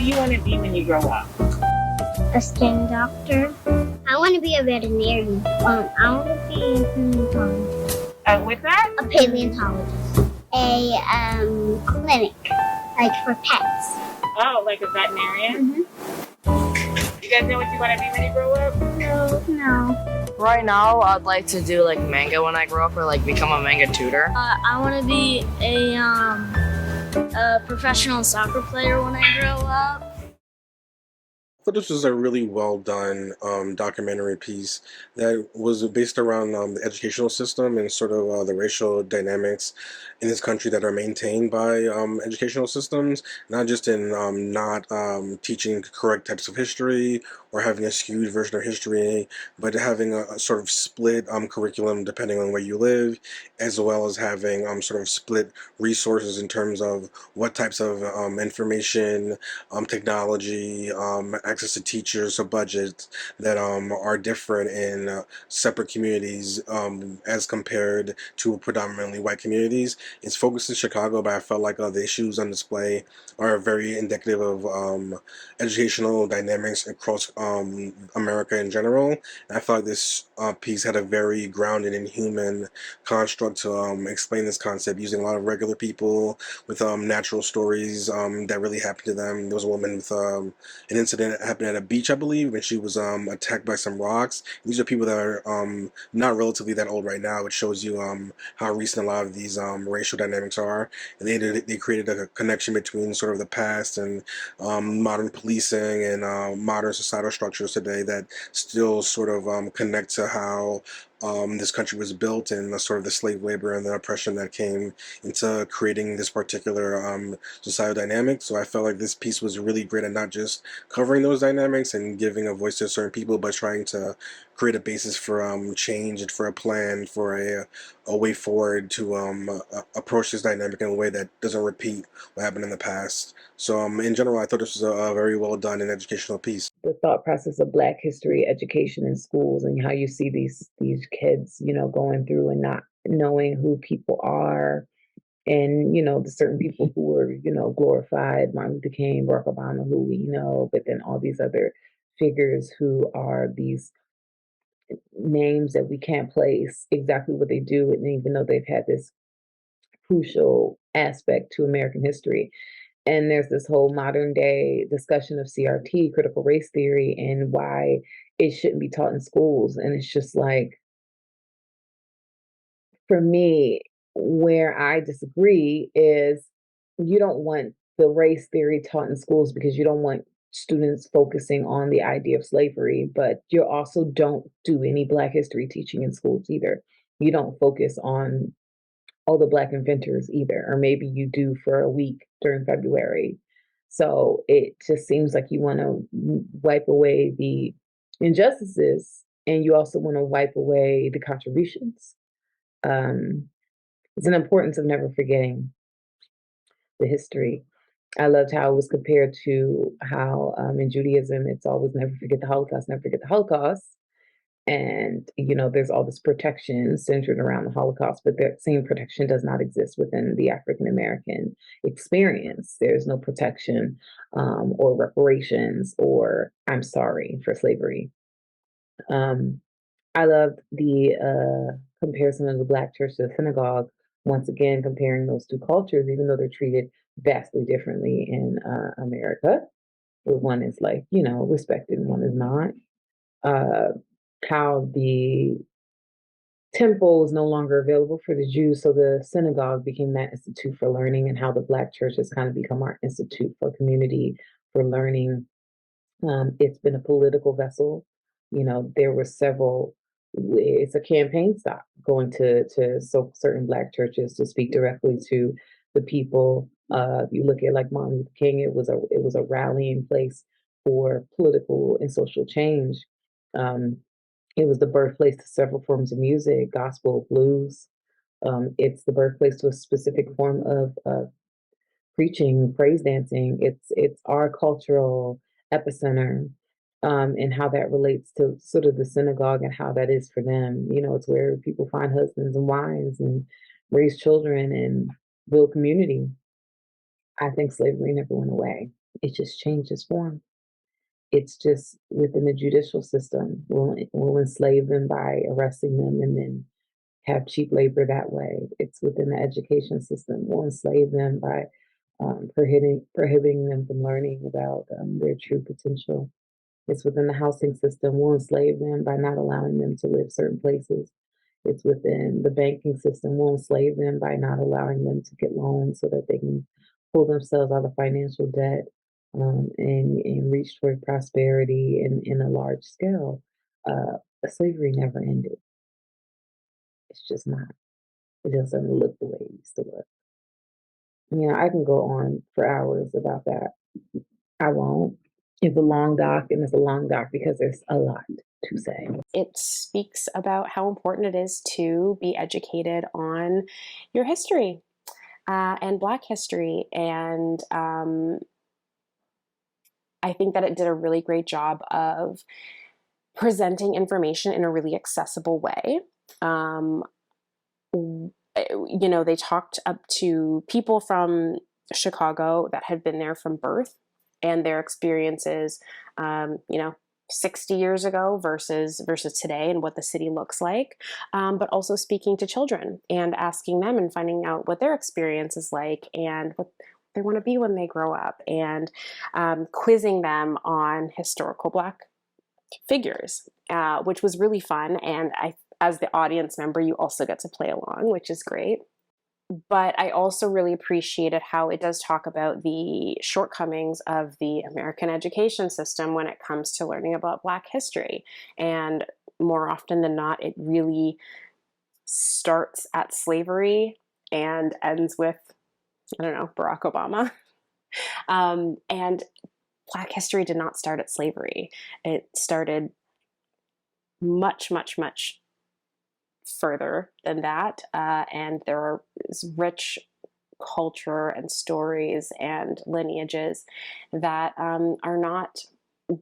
you want to be when you grow up? A skin doctor. I want to be a veterinarian. I want to be a paleontologist. What's that? A paleontologist. A clinic, like for pets. Oh, like a veterinarian? You guys know what you want to be when you grow up? No. Right now, I'd like to do like manga when I grow up, or like become a manga tutor. I want to be a professional soccer player when I grow up. I thought this was a really well done documentary piece that was based around the educational system and sort of the racial dynamics in this country that are maintained by educational systems, not just in not teaching correct types of history or having a skewed version of history, but having a sort of split curriculum depending on where you live, as well as having sort of split resources in terms of what types of information, technology, access to teachers, or budgets that are different in separate communities as compared to predominantly white communities. It's focused in Chicago, but I felt like the issues on display are very indicative of educational dynamics across America in general. And I felt like this piece had a very grounded and human construct to explain this concept using a lot of regular people with natural stories that really happened to them. There was a woman with an incident that happened at a beach, I believe, when she was attacked by some rocks. These are people that are not relatively that old right now, which shows you how recent a lot of these racial dynamics are. And they created a connection between sort of the past and modern policing and modern societal structures today that still sort of connect to how this country was built and sort of the slave labor and the oppression that came into creating this particular societal dynamic. So I felt like this piece was really great at not just covering those dynamics and giving a voice to certain people, but trying to create a basis for change and for a plan for a way forward to approach this dynamic in a way that doesn't repeat what happened in the past. So in general, I thought this was a very well done and educational piece. The thought process of Black history education in schools and how you see these kids, going through and not knowing who people are, and the certain people who were glorified, Martin Luther King, Barack Obama, who we know, but then all these other figures who are these names that we can't place exactly what they do, and even though they've had this crucial aspect to American history. And there's this whole modern day discussion of CRT, critical race theory, and why it shouldn't be taught in schools. And it's just like, for me, where I disagree is you don't want the race theory taught in schools because you don't want students focusing on the idea of slavery, but you also don't do any Black history teaching in schools either. You don't focus on all the Black inventors either, or maybe you do for a week during February. So it just seems like you want to wipe away the injustices, and you also want to wipe away the contributions. It's an importance of never forgetting the history. I loved how it was compared to how in Judaism, it's always never forget the Holocaust, never forget the Holocaust. And, there's all this protection centered around the Holocaust, but that same protection does not exist within the African American experience. There's no protection or reparations or I'm sorry for slavery. I loved the comparison of the Black church to the synagogue, once again, comparing those two cultures, even though they're treated vastly differently in America, where one is respected and one is not. How the temple is no longer available for the Jews, so the synagogue became that institute for learning, and how the Black church has kind of become our institute for community, for learning. It's been a political vessel. There were several. It's a campaign stop going to certain Black churches to speak directly to the people. If you look at like Martin Luther King, it was a rallying place for political and social change. It was the birthplace to several forms of music, gospel, blues. It's the birthplace to a specific form of preaching, praise dancing. It's our cultural epicenter, and how that relates to sort of the synagogue and how that is for them. It's where people find husbands and wives and raise children and build community. I think slavery never went away. It just changes form. It's just within the judicial system. We'll enslave them by arresting them and then have cheap labor that way. It's within the education system. We'll enslave them by prohibiting them from learning about their true potential. It's within the housing system. We'll enslave them by not allowing them to live certain places. It's within the banking system. We'll enslave them by not allowing them to get loans so that they can pull themselves out of financial debt and reach toward prosperity in a large scale. Slavery never ended. It's just not. It doesn't look the way it used to look. I can go on for hours about that. I won't. It's a long doc, and it's a long doc because there's a lot to say. It speaks about how important it is to be educated on your history and Black history. And I think that it did a really great job of presenting information in a really accessible way. They talked up to people from Chicago that had been there from birth and their experiences, 60 years ago versus today and what the city looks like, but also speaking to children and asking them and finding out what their experience is like and what they want to be when they grow up, and quizzing them on historical Black figures, which was really fun. And as the audience member, you also get to play along, which is great. But I also really appreciated how it does talk about the shortcomings of the American education system when it comes to learning about Black history. And more often than not, it really starts at slavery and ends with, Barack Obama. And Black history did not start at slavery. It started much, much, much further than that, and there is rich culture and stories and lineages that are not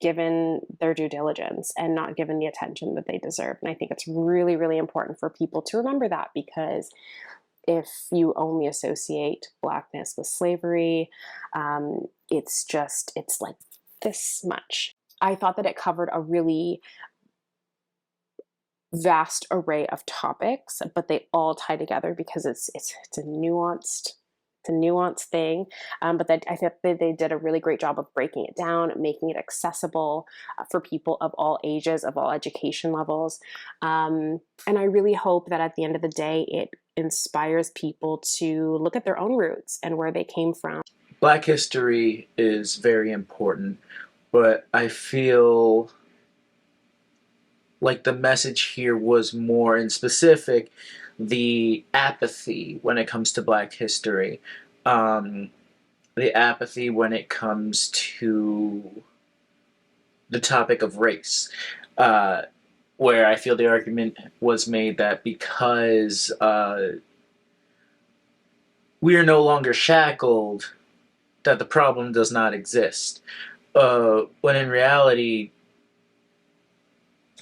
given their due diligence and not given the attention that they deserve. And I think it's really, really important for people to remember that, because if you only associate Blackness with slavery, it's like this much. I thought that it covered a really vast array of topics, but they all tie together because it's a nuanced thing. But I think they did a really great job of breaking it down, making it accessible for people of all ages, of all education levels. And I really hope that at the end of the day, it inspires people to look at their own roots and where they came from. Black history is very important, but I feel like the message here was more in specific the apathy when it comes to Black history, the apathy when it comes to the topic of race, where I feel the argument was made that because we are no longer shackled, that the problem does not exist, when in reality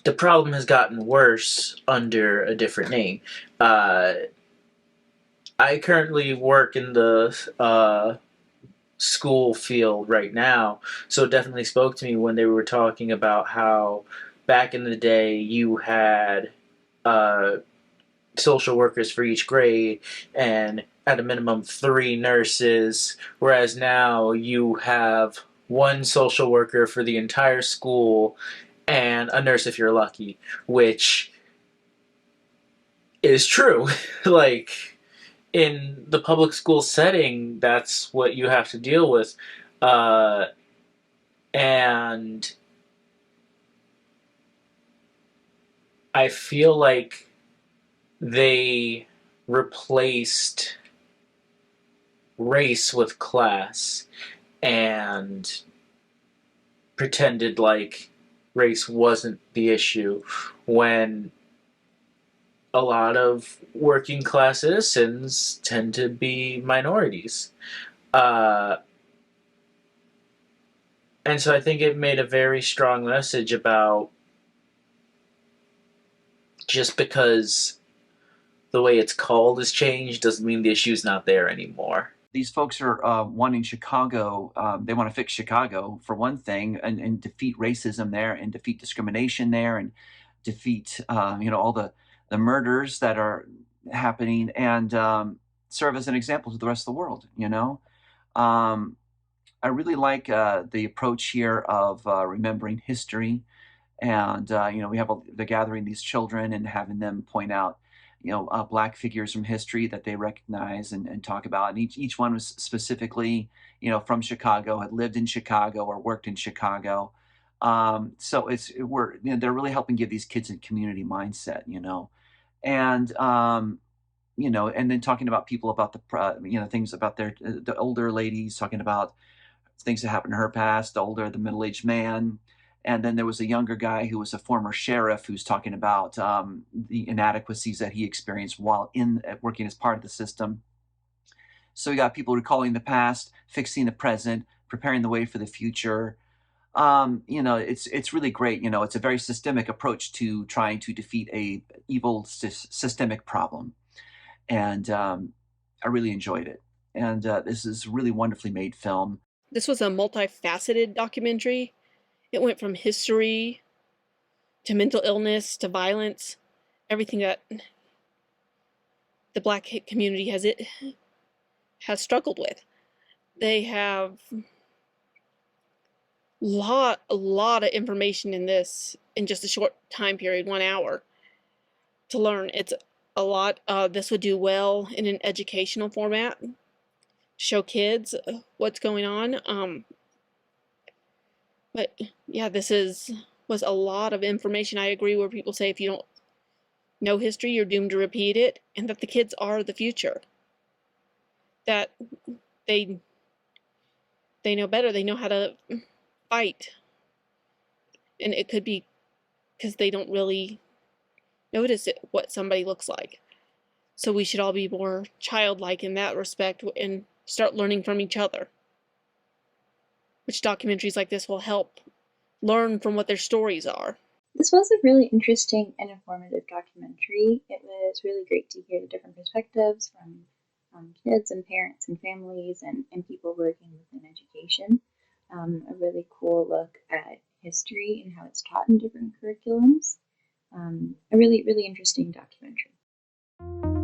the problem has gotten worse under a different name. I currently work in the school field right now, so it definitely spoke to me when they were talking about how back in the day you had social workers for each grade and at a minimum 3 nurses, whereas now you have 1 social worker for the entire school and a nurse if you're lucky, which is true. Like, in the public school setting, that's what you have to deal with. And I feel like they replaced race with class and pretended like race wasn't the issue, when a lot of working class citizens tend to be minorities. And so I think it made a very strong message about just because the way it's called has changed doesn't mean the issue's not there anymore. these folks are wanting Chicago. They want to fix Chicago for one thing, and defeat racism there, and defeat discrimination there, and defeat all the murders that are happening, and serve as an example to the rest of the world. I really like the approach here of remembering history, and we have they're gathering these children and having them point out Black figures from history that they recognize and talk about, and each one was specifically from Chicago, had lived in Chicago or worked in Chicago. So they're really helping give these kids a community mindset, and and then talking about people about things about the older ladies, talking about things that happened in her past, the middle-aged man. And then there was a younger guy who was a former sheriff who's talking about the inadequacies that he experienced while working as part of the system. So we got people recalling the past, fixing the present, preparing the way for the future. It's really great. It's a very systemic approach to trying to defeat a evil systemic problem. And I really enjoyed it. And this is a really wonderfully made film. This was a multifaceted documentary. It went from history to mental illness to violence, everything that the Black community has struggled with. They have a lot of information in this in just a short time period, 1 hour, to learn. It's a lot. This would do well in an educational format, show kids what's going on. But yeah, was a lot of information. I agree where people say if you don't know history, you're doomed to repeat it, and that the kids are the future. That they know better. They know how to fight. And it could be because they don't really notice what somebody looks like. So we should all be more childlike in that respect and start learning from each other. Which documentaries like this will help learn from what their stories are. This was a really interesting and informative documentary. It was really great to hear the different perspectives from kids and parents and families and people working within education. A really cool look at history and how it's taught in different curriculums. A really, really interesting documentary.